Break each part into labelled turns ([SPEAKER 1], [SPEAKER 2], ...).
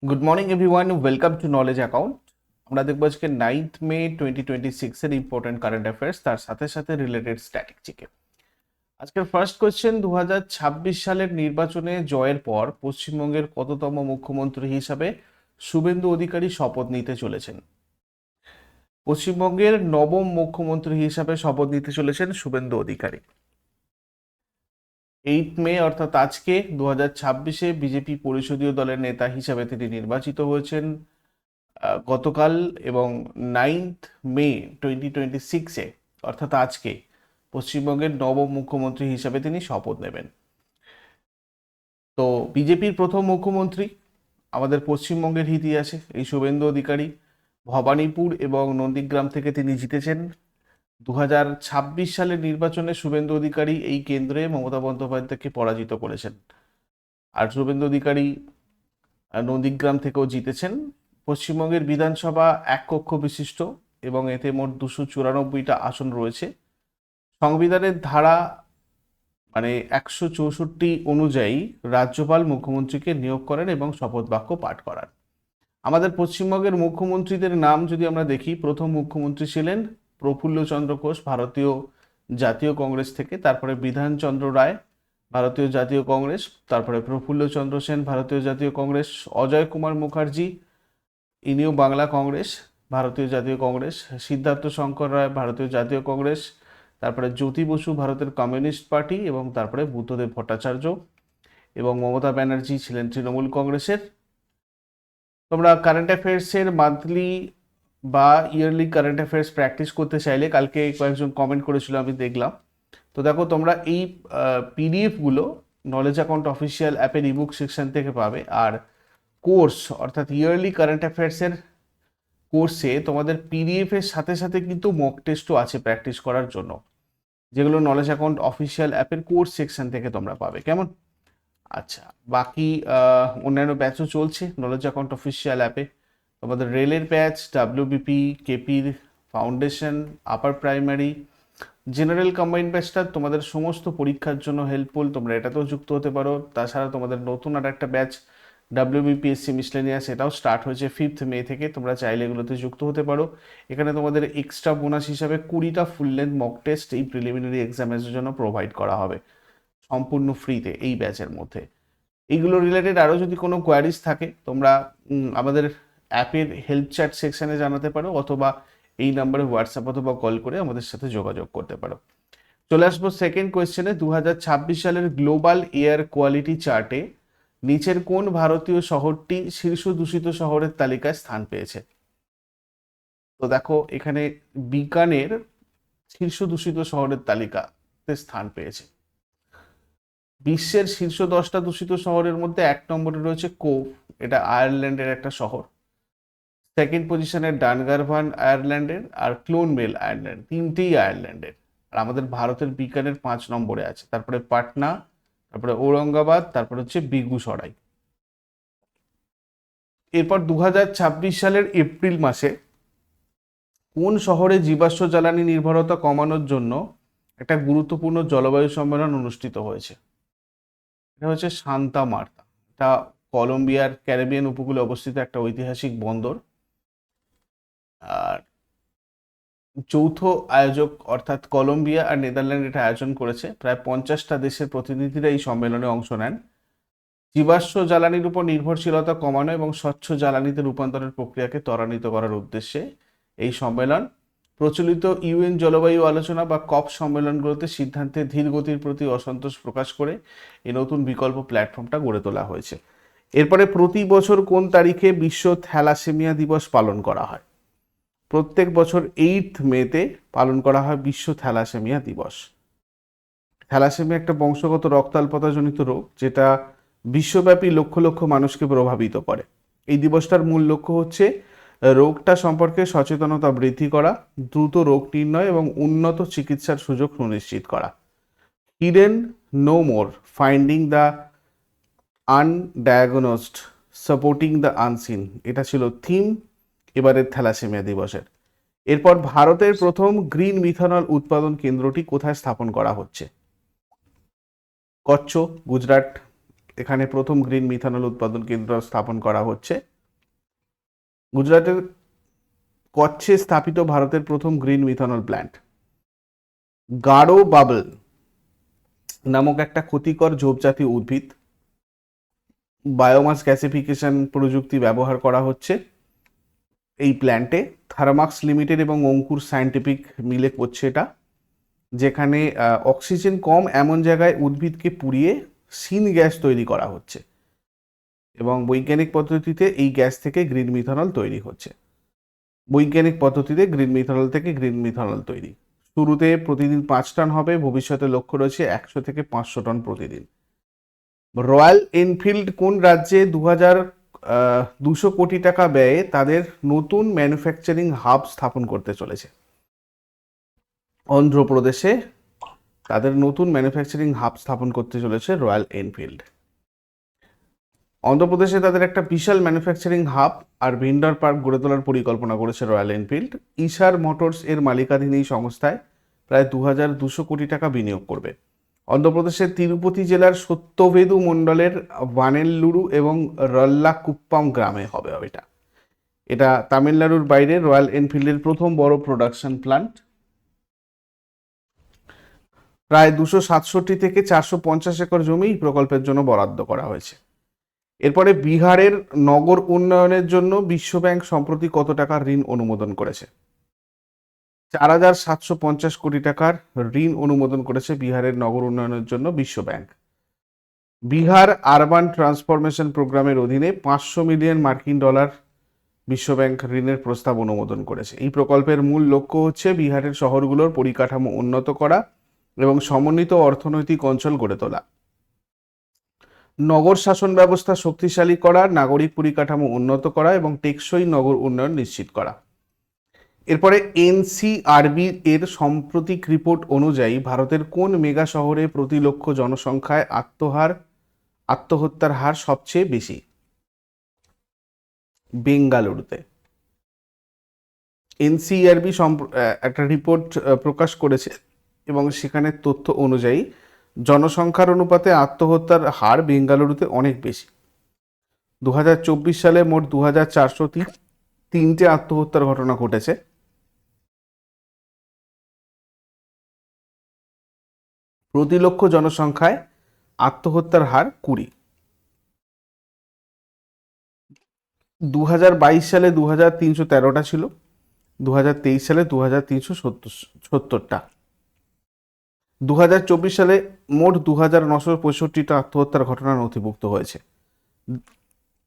[SPEAKER 1] Good morning everyone, welcome to knowledge account. আমরা দেখবো আজকে 9th মে 2026 এর ইম্পর্টেন্ট কারেন্ট অ্যাফেয়ার্স, তার সাথে সাথে রিলেটেড স্ট্যাটিস্টিকে। আজকের ফার্স্ট কোয়েশ্চেন, 2026 সালের নির্বাচনে জয়ের পর পশ্চিমবঙ্গের কততম মুখ্যমন্ত্রী হিসাবে শুভেন্দু অধিকারী শপথ নিতে চলেছেন? পশ্চিমবঙ্গের নবম মুখ্যমন্ত্রী হিসাবে শপথ নিতে চলেছেন শুভেন্দু অধিকারী। 8 মে অর্থাৎ আজকে 2026-এ বিজেপি পরিষদীয় দলের নেতা হিসাবে তিনি নির্বাচিত হয়েছেন গতকাল, এবং 9th মে 2026-এ অর্থাৎ আজকে পশ্চিমবঙ্গের নবম মুখ্যমন্ত্রী হিসাবে তিনি শপথ নেবেন। তো বিজেপির প্রথম মুখ্যমন্ত্রী আমাদের পশ্চিমবঙ্গের ইতিহাসে এই শুভেন্দু অধিকারী। ভবানীপুর এবং নন্দীগ্রাম থেকে তিনি জিতেছেন। 2026 সালের নির্বাচনে শুভেন্দু অধিকারী এই কেন্দ্রে মমতা বন্দ্যোপাধ্যায়কে পরাজিত করেছেন। আর শুভেন্দু অধিকারী নন্দীগ্রাম থেকেও জিতেছেন। পশ্চিমবঙ্গের বিধানসভা এক কক্ষ বিশিষ্ট এবং এতে মোট 294টা আসন রয়েছে। সংবিধানের ধারা 164 অনুযায়ী রাজ্যপাল মুখ্যমন্ত্রীকে নিয়োগ করেন এবং শপথ বাক্য পাঠ করান। আমাদের পশ্চিমবঙ্গের মুখ্যমন্ত্রীদের নাম যদি আমরা দেখি, প্রথম মুখ্যমন্ত্রী ছিলেন প্রফুল্লচন্দ্র ঘোষ ভারতীয় জাতীয় কংগ্রেস থেকে, তারপরে বিধানচন্দ্র রায় ভারতীয় জাতীয় কংগ্রেস, তারপরে প্রফুল্লচন্দ্র সেন ভারতীয় জাতীয় কংগ্রেস, অজয় কুমার মুখার্জি ইনিও বাংলা কংগ্রেস ভারতীয় জাতীয় কংগ্রেস, সিদ্ধার্থ শঙ্কর রায় ভারতীয় জাতীয় কংগ্রেস, তারপরে জ্যোতি বসু ভারতের কমিউনিস্ট পার্টি, এবং তারপরে বুদ্ধদেব ভট্টাচার্য, এবং মমতা ব্যানার্জি ছিলেন তৃণমূল কংগ্রেসের। তোমরা কারেন্ট অ্যাফেয়ার্সের মান্থলি বা ইয়ারলি কারেন্ট অ্যাফেয়ার্স প্র্যাকটিস করতে চাইলে, কালকে কয়েকজন কমেন্ট করেছিল আমি দেখলাম, তো দেখো তোমরা এই পিডিএফগুলো নলেজ অ্যাকাউন্ট অফিসিয়াল অ্যাপের ইবুক সেকশন থেকে পাবে। আর কোর্স অর্থাৎ ইয়ারলি কারেন্ট অ্যাফেয়ার্সের কোর্সে তোমাদের পিডিএফ এর সাথে সাথে কিন্তু মক টেস্টও আছে প্র্যাকটিস করার জন্য, যেগুলো নলেজ অ্যাকাউন্ট অফিসিয়াল অ্যাপের কোর্স সেকশন থেকে তোমরা পাবে। কেমন? আচ্ছা, বাকি অন্যান্য ব্যাচও চলছে নলেজ অ্যাকাউন্ট অফিসিয়াল অ্যাপে। তোমাদের রেলের ব্যাচ, ডাব্লিউবিপি, কেপির foundation, upper primary, general combined ব্যাচটা তোমাদের সমস্ত পরীক্ষার জন্য হেল্পফুল, তোমরা এটাতেও যুক্ত হতে পারো। তাছাড়া তোমাদের নতুন আর একটা ব্যাচ ডাব্লিউবিপিএসসি মিসলেনিয়াস, এটাও স্টার্ট হয়েছে 5th মে থেকে, তোমরা চাইলে এগুলোতে যুক্ত হতে পারো। এখানে তোমাদের এক্সট্রা বোনাস হিসাবে 20টা ফুল লেন্থ মক টেস্ট এই প্রিলিমিনারি এক্সামের জন্য প্রোভাইড করা হবে সম্পূর্ণ ফ্রিতে এই ব্যাচের মধ্যে। এইগুলো রিলেটেড আরও যদি কোনো কোয়ারিজ থাকে তোমরা আমাদের অ্যাপের হেল্প চ্যাট সেকশানে জানাতে পারো, অথবা এই নাম্বারে হোয়াটসঅ্যাপ অথবা কল করে আমাদের সাথে যোগাযোগ করতে পারো। চলে আসবো সেকেন্ড কোয়েশ্চেনে। 2026 সালের গ্লোবাল এয়ার কোয়ালিটি চার্টে নিচের কোন ভারতীয় শহরটি শীর্ষ দূষিত শহরের তালিকায় স্থান পেয়েছে? তো দেখো এখানে বিকানের শীর্ষ দূষিত শহরের তালিকাতে স্থান পেয়েছে। বিশ্বের শীর্ষ 10টা দূষিত শহরের মধ্যে 1 নম্বরে রয়েছে কোভ, এটা আয়ারল্যান্ডের একটা শহর। সেকেন্ড পজিশনে ডানগারভান আয়ারল্যান্ডের, আর ক্লোনমেল আয়ারল্যান্ড, তিনটেই আয়ারল্যান্ডের। আর আমাদের ভারতের বিকানের 5 নম্বরে আছে। তারপরে পাটনা, তারপরে ঔরঙ্গাবাদ, তারপরে হচ্ছে বেগুসরাই। এরপর 2026 সালের এপ্রিল মাসে কোন শহরে জীবাশ্ম জ্বালানি নির্ভরতা কমানোর জন্য একটা গুরুত্বপূর্ণ জলবায়ু সম্মেলন অনুষ্ঠিত হয়েছে? এটা হচ্ছে সান্তা মার্তা। এটা কলম্বিয়ার ক্যারিবিয়ান উপকূলে অবস্থিত একটা ঐতিহাসিক বন্দর। আর যৌথ আয়োজক অর্থাৎ কলম্বিয়া আর নেদারল্যান্ড এটা আয়োজন করেছে। প্রায় 50টা দেশের প্রতিনিধিরা এই সম্মেলনে অংশ নেন। জীবাশ্ম জ্বালানির উপর নির্ভরশীলতা কমানো এবং স্বচ্ছ জ্বালানিতে রূপান্তরের প্রক্রিয়াকে ত্বরান্বিত করার উদ্দেশ্যে এই সম্মেলন প্রচলিত ইউএন জলবায়ু আলোচনা বা কপ সম্মেলনগুলোতে সিদ্ধান্তে ধীর গতির প্রতি অসন্তোষ প্রকাশ করে এই নতুন বিকল্প প্ল্যাটফর্মটা গড়ে তোলা হয়েছে। এরপরে প্রতি বছর কোন তারিখে বিশ্ব থ্যালাসেমিয়া দিবস পালন করা হয়? প্রত্যেক বছর 8th মেতে পালন করা হয় বিশ্ব থ্যালাসেমিয়া দিবস। থ্যালাসেমিয়া একটা বংশগত রক্তাল্পতাজনিত রোগ, যেটা বিশ্বব্যাপী লক্ষ লক্ষ মানুষকে প্রভাবিত করে। এই দিবসটার মূল লক্ষ্য হচ্ছে রোগটা সম্পর্কে সচেতনতা বৃদ্ধি করা, দ্রুত রোগ নির্ণয় এবং উন্নত চিকিৎসার সুযোগ সুনিশ্চিত করা। Hidden no more, finding the undiagnosed, supporting the unseen, এটা ছিল থিম এবারের থ্যালাসেমিয়া দিবসের। এরপর ভারতের প্রথম গ্রিন মিথানল উৎপাদন কেন্দ্রটি কোথায় স্থাপন করা হচ্ছে? কচ্ছ, গুজরাট, এখানে প্রথম গ্রিন মিথানল উৎপাদন কেন্দ্র স্থাপন করা হচ্ছে। গুজরাটের কচ্ছে স্থাপিত ভারতের প্রথম গ্রিন মিথানল প্ল্যান্ট। গাঢ় বাবল নামক একটা ক্ষতিকর ঝোপজাতি উদ্ভিদ বায়োমাস গ্যাসিফিকেশন প্রযুক্তি ব্যবহার করা হচ্ছে এই প্ল্যান্টে। থার্মাক্স লিমিটেড এবং অঙ্কুর সায়েন্টিফিক মিলে করছে এটা, যেখানে অক্সিজেন কম এমন জায়গায় উদ্ভিদকে পুড়িয়ে সিন গ্যাস তৈরি করা হচ্ছে এবং বৈজ্ঞানিক পদ্ধতিতে এই গ্যাস থেকে গ্রিন মিথানল তৈরি হচ্ছে। বৈজ্ঞানিক পদ্ধতিতে গ্রিন মিথানল থেকে গ্রিন মিথানল তৈরি। শুরুতে প্রতিদিন 5 টন হবে, ভবিষ্যতে লক্ষ্য রয়েছে 100 থেকে 500 টন প্রতিদিন। রয়্যাল এনফিল্ড কোন রাজ্যে 200 কোটি টাকা ব্যয়ে তাদের নতুন ম্যানুফ্যাকচারিং হাব স্থাপন করতে চলেছে? অন্ধ্রপ্রদেশে তাদের নতুন ম্যানুফ্যাকচারিং হাব স্থাপন করতে চলেছে রয়্যাল এনফিল্ড। অন্ধ্রপ্রদেশে তাদের একটা বিশাল ম্যানুফ্যাকচারিং হাব আর ভেন্ডর পার্ক গড়ে তোলার পরিকল্পনা করেছে রয়্যাল এনফিল্ড। ইশার মোটরস এর মালিকাধীন এই সংস্থায় প্রায় 2200 কোটি টাকা বিনিয়োগ করবে। অন্ধ্রপ্রদেশের তিরুপতি জেলার সত্যভেদু মণ্ডলের ভানেল্লুরু এবং রল্লাকুপ্পাম গ্রামে হবে এটা তামিলনাড়ুর বাইরে রয়্যাল এনফিল্ডের প্রথম বড় প্রোডাকশন প্ল্যান্ট। প্রায় 267 থেকে 450 একর জমি এই প্রকল্পের জন্য বরাদ্দ করা হয়েছে। এরপরে বিহারের নগর উন্নয়নের জন্য বিশ্বব্যাংক সম্প্রতি কত টাকার ঋণ অনুমোদন করেছে? 4750 কোটি টাকার ঋণ অনুমোদন করেছে বিহারের নগর উন্নয়নের জন্য বিশ্বব্যাংক। বিহার আরবান ট্রান্সফরমেশন প্রোগ্রামের অধীনে 500 মিলিয়ন মার্কিন ডলার বিশ্বব্যাংক ঋণের প্রস্তাব অনুমোদন করেছে। এই প্রকল্পের মূল লক্ষ্য হচ্ছে বিহারের শহরগুলোর পরিকাঠামো উন্নত করা এবং সমন্বিত অর্থনৈতিক অঞ্চল গড়ে তোলা, নগর শাসন ব্যবস্থা শক্তিশালী করা, নাগরিক পরিকাঠামো উন্নত করা এবং টেকসই নগর উন্নয়ন নিশ্চিত করা। এরপরে এনসিআরবি এর সাম্প্রতিক রিপোর্ট অনুযায়ী ভারতের কোন মেগা শহরে প্রতি লক্ষ জনসংখ্যায় আত্মহত্যার হার সবচেয়ে বেশি? বেঙ্গালুরুতে। এনসিআরবি একটা রিপোর্ট প্রকাশ করেছে এবং সেখানে তথ্য অনুযায়ী জনসংখ্যার অনুপাতে আত্মহত্যার হার বেঙ্গালুরুতে অনেক বেশি। 2024 সালে মোট 2403টে আত্মহত্যার ঘটনা ঘটেছে। প্রতি লক্ষ জনসংখ্যায় আত্মহত্যার হার 20। 2022 সালে 2313টা ছিল, 2023 সালে 2370টা। 2024 সালে মোট 2965টা আত্মহত্যার ঘটনা নথিভুক্ত হয়েছে।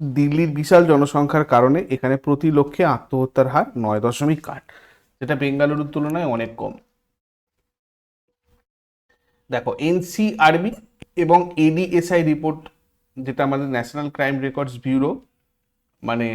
[SPEAKER 1] দিল্লির বিশাল জনসংখ্যার কারণে এখানে প্রতি লক্ষে আত্মহত্যার হার 9.8, যেটা বেঙ্গালুরুর তুলনায় অনেক কম। দেখো, এনসিআরবি এবং এডিএসআই রিপোর্ট, যেটা আমাদের ন্যাশনাল ক্রাইম রেকর্ডস ব্যুরো, মানে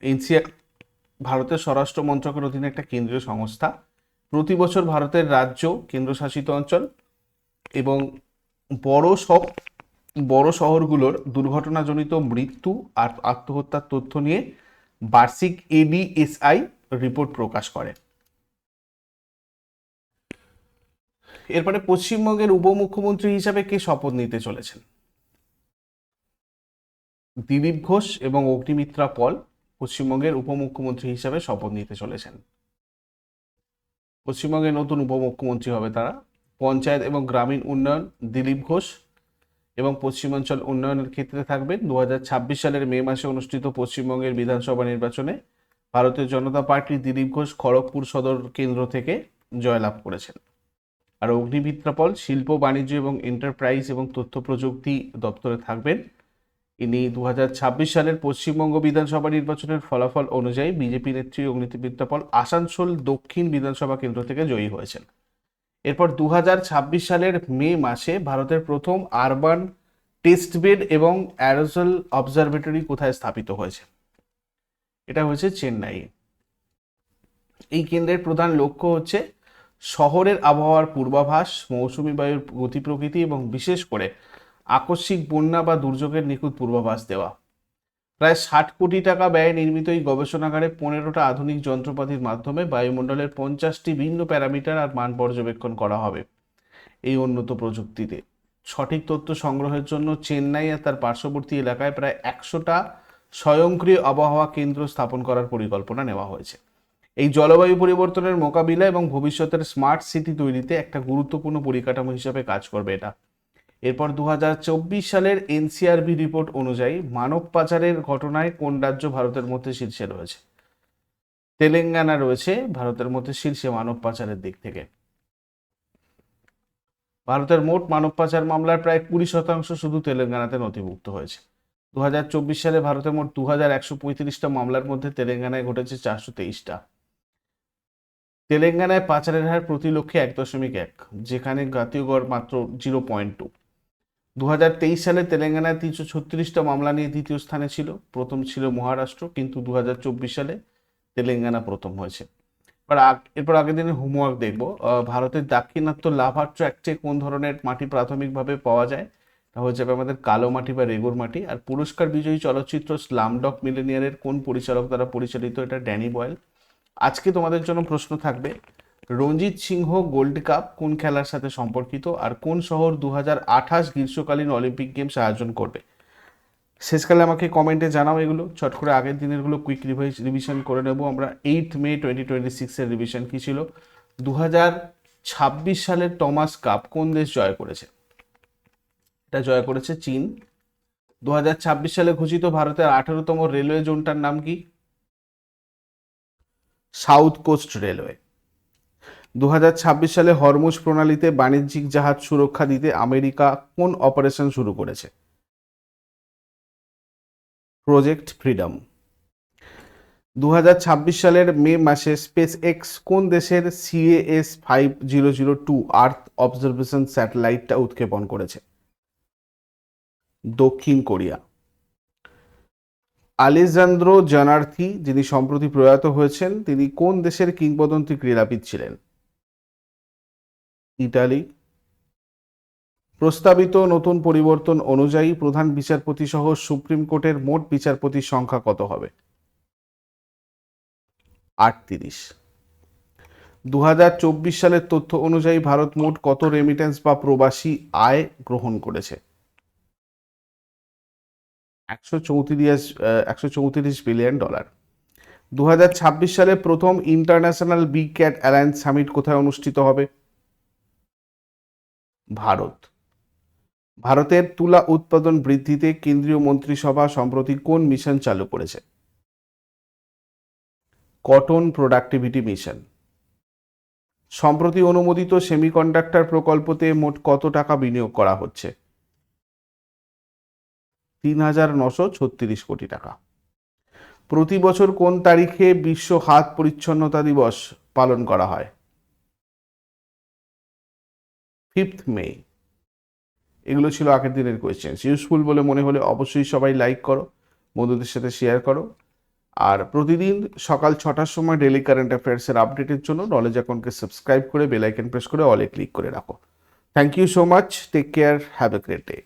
[SPEAKER 1] এনসিআর ভারতের স্বরাষ্ট্র মন্ত্রকের অধীনে একটা কেন্দ্রীয় সংস্থা। প্রতি বছর ভারতের রাজ্য, কেন্দ্রশাসিত অঞ্চল এবং বড় শহরগুলোর দুর্ঘটনাজনিত মৃত্যু আর আত্মহত্যার তথ্য নিয়ে বার্ষিক এডিএসআই রিপোর্ট প্রকাশ করে। এরপরে পশ্চিমবঙ্গের উপমুখ্যমন্ত্রী হিসাবে কে শপথ নিতে চলেছেন? দিলীপ ঘোষ এবং অগ্নিমিত্রা পল পশ্চিমবঙ্গের উপমুখ্যমন্ত্রী হিসাবে শপথ নিতে চলেছেন। পশ্চিমবঙ্গের নতুন উপমুখ্যমন্ত্রী হবে তারা। পঞ্চায়েত এবং গ্রামীণ উন্নয়ন দিলীপ ঘোষ এবং পশ্চিমাঞ্চল উন্নয়নের ক্ষেত্রে থাকবেন। 2026 সালের মে মাসে অনুষ্ঠিত পশ্চিমবঙ্গের বিধানসভা নির্বাচনে ভারতীয় জনতা পার্টি দিলীপ ঘোষ খড়গপুর সদর কেন্দ্র থেকে জয়লাভ করেছেন। আর অগ্নিমিত্রা পল শিল্প, বাণিজ্য এবং এন্টারপ্রাইজ এবং তথ্য প্রযুক্তি দপ্তরে থাকবেন। ইনি 2026 সালের পশ্চিমবঙ্গ বিধানসভা নির্বাচনের ফলাফল অনুযায়ী বিজেপি নেত্রী অগ্নিমিত্রা পল আসানসোল দক্ষিণ বিধানসভা কেন্দ্র থেকে জয়ী হয়েছেন। এরপর 2026 সালের মে মাসে ভারতের প্রথম আরবান টেস্ট বেড এবং অ্যারোসল অবজারভেটরি কোথায় স্থাপিত হয়েছে? এটা হয়েছে চেন্নাই। এই কেন্দ্রের প্রধান লক্ষ্য হচ্ছে শহরের আবহাওয়ার পূর্বাভাস, মৌসুমী বায়ুর গতি প্রকৃতি এবং বিশেষ করে আকস্মিক বন্যা বা দুর্যোগের নিখুঁত পূর্বাভাস দেওয়া। প্রায় 60 কোটি টাকা ব্যয়ে নির্মিত এই গবেষণাগারে 15টা আধুনিক যন্ত্রপাতির মাধ্যমে বায়ুমণ্ডলের 50টি ভিন্ন প্যারামিটার আর মান পর্যবেক্ষণ করা হবে। এই উন্নত প্রযুক্তিতে সঠিক তথ্য সংগ্রহের জন্য চেন্নাই আর তার পার্শ্ববর্তী এলাকায় প্রায় 100টা স্বয়ংক্রিয় আবহাওয়া কেন্দ্র স্থাপন করার পরিকল্পনা নেওয়া হয়েছে। এই জলবায়ু পরিবর্তনের মোকাবিলা এবং ভবিষ্যতের স্মার্ট সিটি তৈরিতে একটা গুরুত্বপূর্ণ পরিকাঠামো হিসেবে কাজ করবে এটা। এরপর 2024 সালের এনসিআরবি রিপোর্ট অনুযায়ী মানব পাচারের ঘটনায় কোন রাজ্য ভারতের মধ্যে শীর্ষে রয়েছে? তেলেঙ্গানা রয়েছে ভারতের মধ্যে শীর্ষে মানব পাচারের দিক থেকে। ভারতের মোট মানব পাচার মামলার প্রায় 20% শুধু তেলেঙ্গানাতে নথিভুক্ত হয়েছে। 2024 সালে ভারতে মোট 2135টা মামলার মধ্যে তেলেঙ্গানায় ঘটেছে 423টা। তেলেঙ্গানায় পাচারের হার প্রতি লক্ষে 1.1, যেখানে জাতীয় গড় মাত্র 0.2। 2023 সালে তেলেঙ্গানায় 336টা মামলা নিয়ে দ্বিতীয় স্থানে ছিল, প্রথম ছিল মহারাষ্ট্র, কিন্তু 2024 সালে তেলেঙ্গানা প্রথম হয়েছে। এরপর আগের দিনের হোমওয়ার্ক দেখব। ভারতের দাক্ষিণাত্য লাভার ট্র্যাক্টে কোন ধরনের মাটি প্রাথমিকভাবে পাওয়া যায়? তা হয়ে যাবে আমাদের কালো মাটি বা রেগুর মাটি। আর পুরস্কার বিজয়ী চলচ্চিত্র স্লামডগ মিলিয়নিয়ারের কোন পরিচালক দ্বারা পরিচালিত? এটা ড্যানি বয়েল। আজকে তোমাদের জন্য প্রশ্ন থাকবে, রঞ্জিত সিংহ গোল্ড কাপ কোন খেলার সাথে সম্পর্কিত, আর কোন শহর 2028 গ্রীষ্মকালীন অলিম্পিক গেমস আয়োজন করবে? শেষকালে আমাকে কমেন্টে জানাও এগুলো। চট করে আগের দিনেরগুলো কুইক রিভিশন করে নেব আমরা। 8 মে 2026 এর রিভিশন কি ছিল? 2026 সালের টমাস কাপ কোন দেশ জয় করেছে? এটা জয় করেছে চীন। 2026 সালে ঘোষিত ভারতের 18তম রেলওয়ে জোনটার নাম কি? South coast railway. 2026 সালে হরমুজ প্রণালীতে বাণিজ্যিক জাহাজ সুরক্ষা দিতে আমেরিকা কোন অপারেশন শুরু করেছে? Project freedom. 2026 সালের মে মাসে স্পেস এক্স কোন দেশের CAS 5002 আর্থ অবজারভেশন স্যাটেলাইটটা উৎক্ষেপণ করেছে? দক্ষিণ কোরিয়া। আলেজান্দ্রো জানার্থি, যিনি সম্প্রতি প্রয়াত হয়েছেন, তিনি কোন দেশের কিংবদন্তি ক্রীড়াবিদ ছিলেন? ইতালি। প্রস্তাবিত নতুন পরিবর্তন অনুযায়ী প্রধান বিচারপতি সহ সুপ্রিম কোর্টের মোট বিচারপতির সংখ্যা কত হবে? 38। 2024 সালের তথ্য অনুযায়ী ভারত মোট কত রেমিটেন্স বা প্রবাসী আয় গ্রহণ করেছে? 134 বিলিয়ন ডলার। 2026 সালে প্রথম international big cat alliance summit কোথায় অনুষ্ঠিত হবে? ভারত। ভারতের তুলা উৎপাদন বৃদ্ধিতে কেন্দ্রীয় মন্ত্রিসভা সম্প্রতি কোন মিশন চালু করেছে? Cotton productivity mission. সম্প্রতি অনুমোদিত সেমিকন্ডাক্টর প্রকল্পতে মোট কত টাকা বিনিয়োগ করা হচ্ছে? 3,936 কোটি টাকা। প্রতি বছর কোন তারিখে বিশ্ব হাত পরিচ্ছন্নতা দিবস পালন করা হয়? 5 মে। এগুলো ছিল আগের দিনের কোয়েশ্চেন্স। ইউজফুল বলে মনে হলে অবশ্যই সবাই লাইক করো, বন্ধুদের সাথে শেয়ার করো। আর প্রতিদিন সকাল 6টার সময় ডেইলি কারেন্ট অ্যাফেয়ার্সের আপডেটের জন্য নলেজ অ্যাকাউন্টকে সাবস্ক্রাইব করে বেল আইকন প্রেস করে অলে ক্লিক করে রাখো। Thank you so much. Take care. Have a great day.